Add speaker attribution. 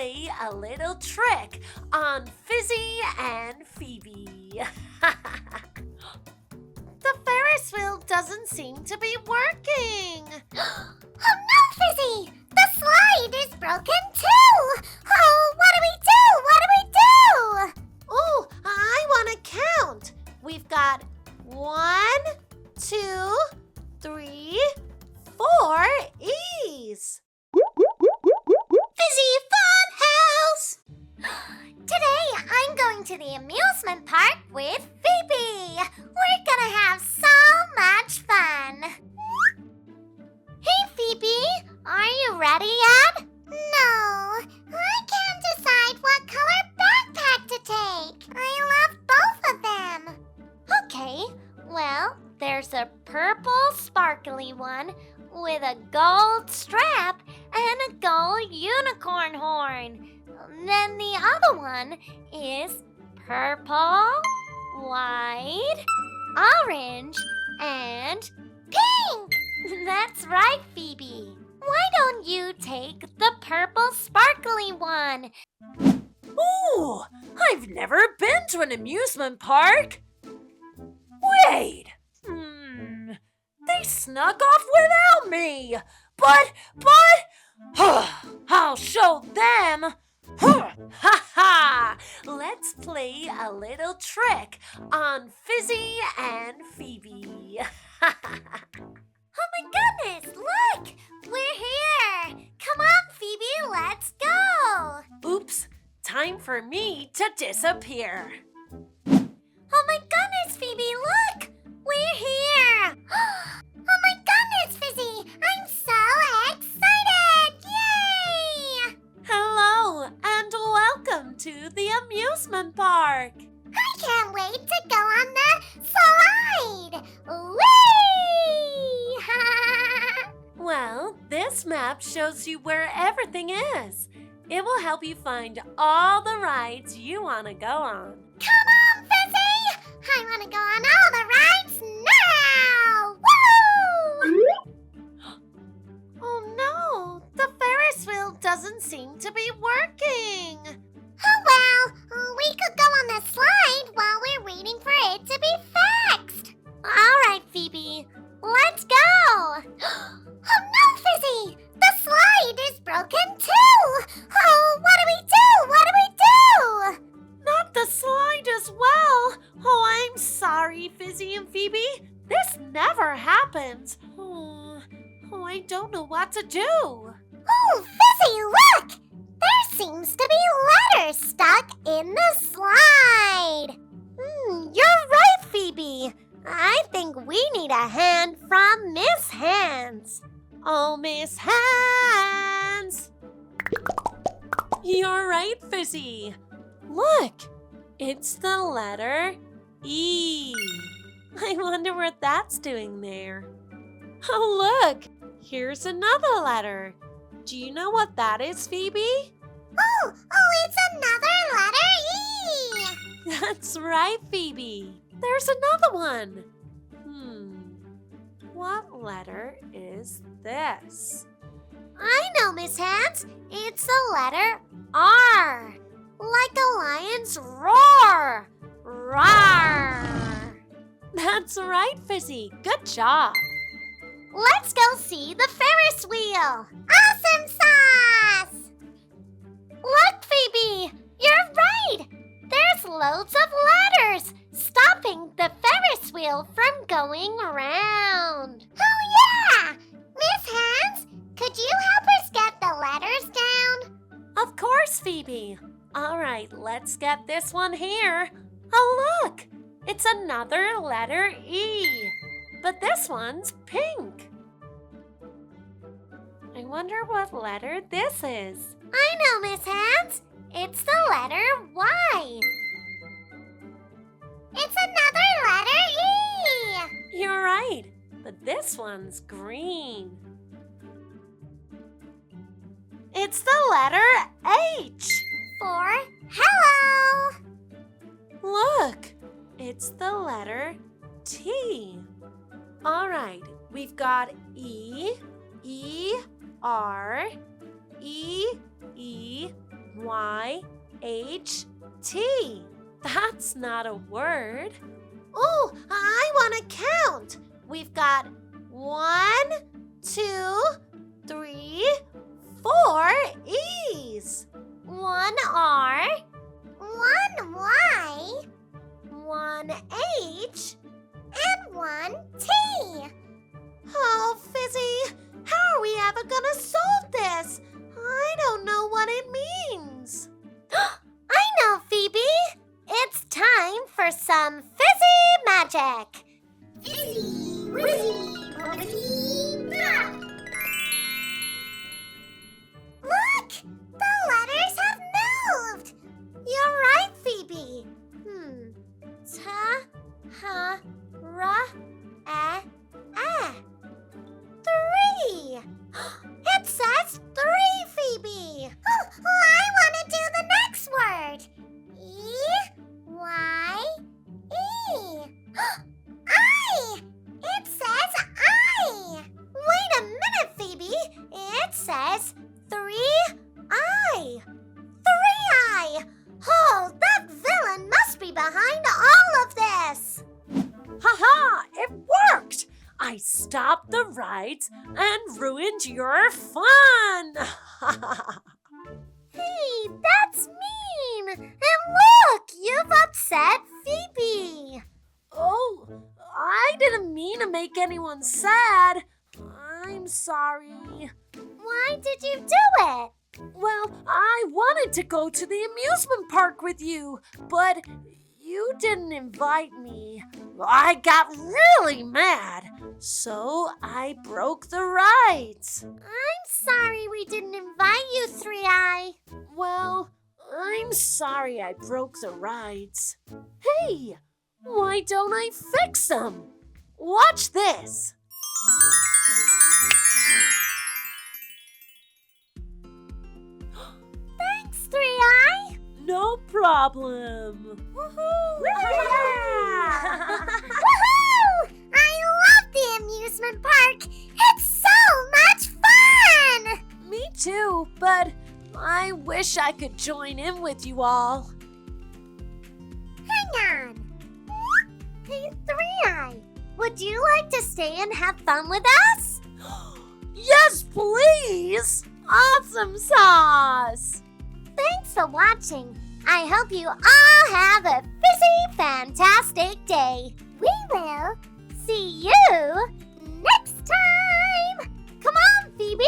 Speaker 1: play a little trick on Fizzy and Phoebe. The Ferris wheel doesn't seem to be working.
Speaker 2: Oh no, Fizzy! The slide is broken too! Oh, what do we do? What do we do?
Speaker 1: Oh, I want to count. We've got 1, 2, 3, 4 E's.
Speaker 2: Fizzy Fun House! Today I'm going to the amusement park with Phoebe. We're gonna have so much fun. Hey Phoebe, are you ready yet? No, I can't decide what color backpack to take. I love both of them. Okay, well, there's a purple sparkly one with a gold strap and a gold unicorn horn. Then the other one is purple, white, orange, and pink. That's right, Phoebe. Why don't you take the purple sparkly one?
Speaker 1: Ooh, I've never been to an amusement park. Wait, they snuck off without me. But, I'll show them. Ha! Let's play a little trick on Fizzy and Phoebe.
Speaker 2: Oh my goodness, look! We're here! Come on, Phoebe, let's go!
Speaker 1: Oops, time for me to disappear.
Speaker 2: Oh my goodness, Phoebe, look! We're here! Oh my goodness, Fizzy! I'm so excited! Yay!
Speaker 1: Hello, and welcome to the amusement park.
Speaker 2: I can't wait to go on the slide! Whee!
Speaker 1: Well, this map shows you where everything is. It will help you find all the rides you want to go on.
Speaker 2: Come on, Fizzy! I want to go on all the rides now! Woo!
Speaker 1: Oh no, the Ferris wheel doesn't seem to be working.
Speaker 2: Oh well, we could go on the slide while we're waiting for it to be fixed. All right, Phoebe, let's go. Oh no, Fizzy! The slide is broken too! Oh, what do we do? What do we do?
Speaker 1: Not the slide as well. Oh, I'm sorry, Fizzy and Phoebe. This never happens. Oh, I don't know what to do.
Speaker 2: Oh, Fizzy, look! There seems to be letters stuck in the slide. You're right, Phoebe. I think we need a hand from Miss Hands.
Speaker 1: Oh, Miss Hands. You're right, Fizzy. Look, it's the letter E. I wonder what that's doing there. Oh, look, here's another letter. Do you know what that is, Phoebe?
Speaker 2: Oh, it's another letter E.
Speaker 1: That's right, Phoebe. There's another one. What letter is this?
Speaker 2: I know, Miss Hands. It's the letter R. Like a lion's roar. Roar.
Speaker 1: That's right, Fizzy. Good job.
Speaker 2: Let's go see the Ferris wheel. Awesome sauce! Look, Phoebe, you're right. There's loads of letters stopping the Ferris wheel from going around. Oh, yeah! Miss Hands, could you help us get the letters down?
Speaker 1: Of course, Phoebe. All right, let's get this one here. Oh, look, it's another letter E. But this one's pink. I wonder what letter this is.
Speaker 2: I know, Miss Hands. It's the letter Y. It's another letter E.
Speaker 1: You're right, but this one's green. It's the letter H.
Speaker 2: For hello.
Speaker 1: Look, it's the letter T. All right, we've got E, E, R, E, E, Y-H-T. That's not a word. Oh, I want to count. We've got 1, 2, 3, 4 E's. 1 R,
Speaker 2: 1 Y,
Speaker 1: 1 H.
Speaker 2: and 1 T.
Speaker 1: Oh, Fizzy, how are we ever gonna solve this? I don't know what it means.
Speaker 2: I know, Phoebe. It's time for some fizzy magic. Fizzy, wizzy, wizzy, pop. Look, the letters have moved.
Speaker 1: You're right, Phoebe. Ta, ha, ra, eh. 3. It says 3, Phoebe.
Speaker 2: Oh, I want to do the next word. E-Y-E. I. It says I.
Speaker 1: Wait a minute, Phoebe. It says 3I. 3I. Oh, that villain must be behind all of this. Ha-ha! It worked! I stopped the rides and ruined your fun!
Speaker 2: Hey, that's mean. And look, you've upset Phoebe.
Speaker 1: Oh, I didn't mean to make anyone sad. I'm sorry.
Speaker 2: Why did you do it?
Speaker 1: Well, I wanted to go to the amusement park with you, but you didn't invite me. I got really mad, so I broke the rides.
Speaker 2: I'm sorry we didn't invite you, 3i.
Speaker 1: Well, I'm sorry I broke the rides. Hey, why don't I fix them? Watch this.
Speaker 2: Thanks, 3i.
Speaker 1: No problem.
Speaker 2: Woohoo! Woohoo! I love the amusement park. It's so much fun.
Speaker 1: Me too, but I wish I could join in with you all.
Speaker 2: Hang on. Hey, 3i, would you like to stay and have fun with us?
Speaker 1: Yes, please! Awesome sauce!
Speaker 2: Thanks for watching. I hope you all have a fizzy, fantastic day. We will see you next time. Come on, Phoebe.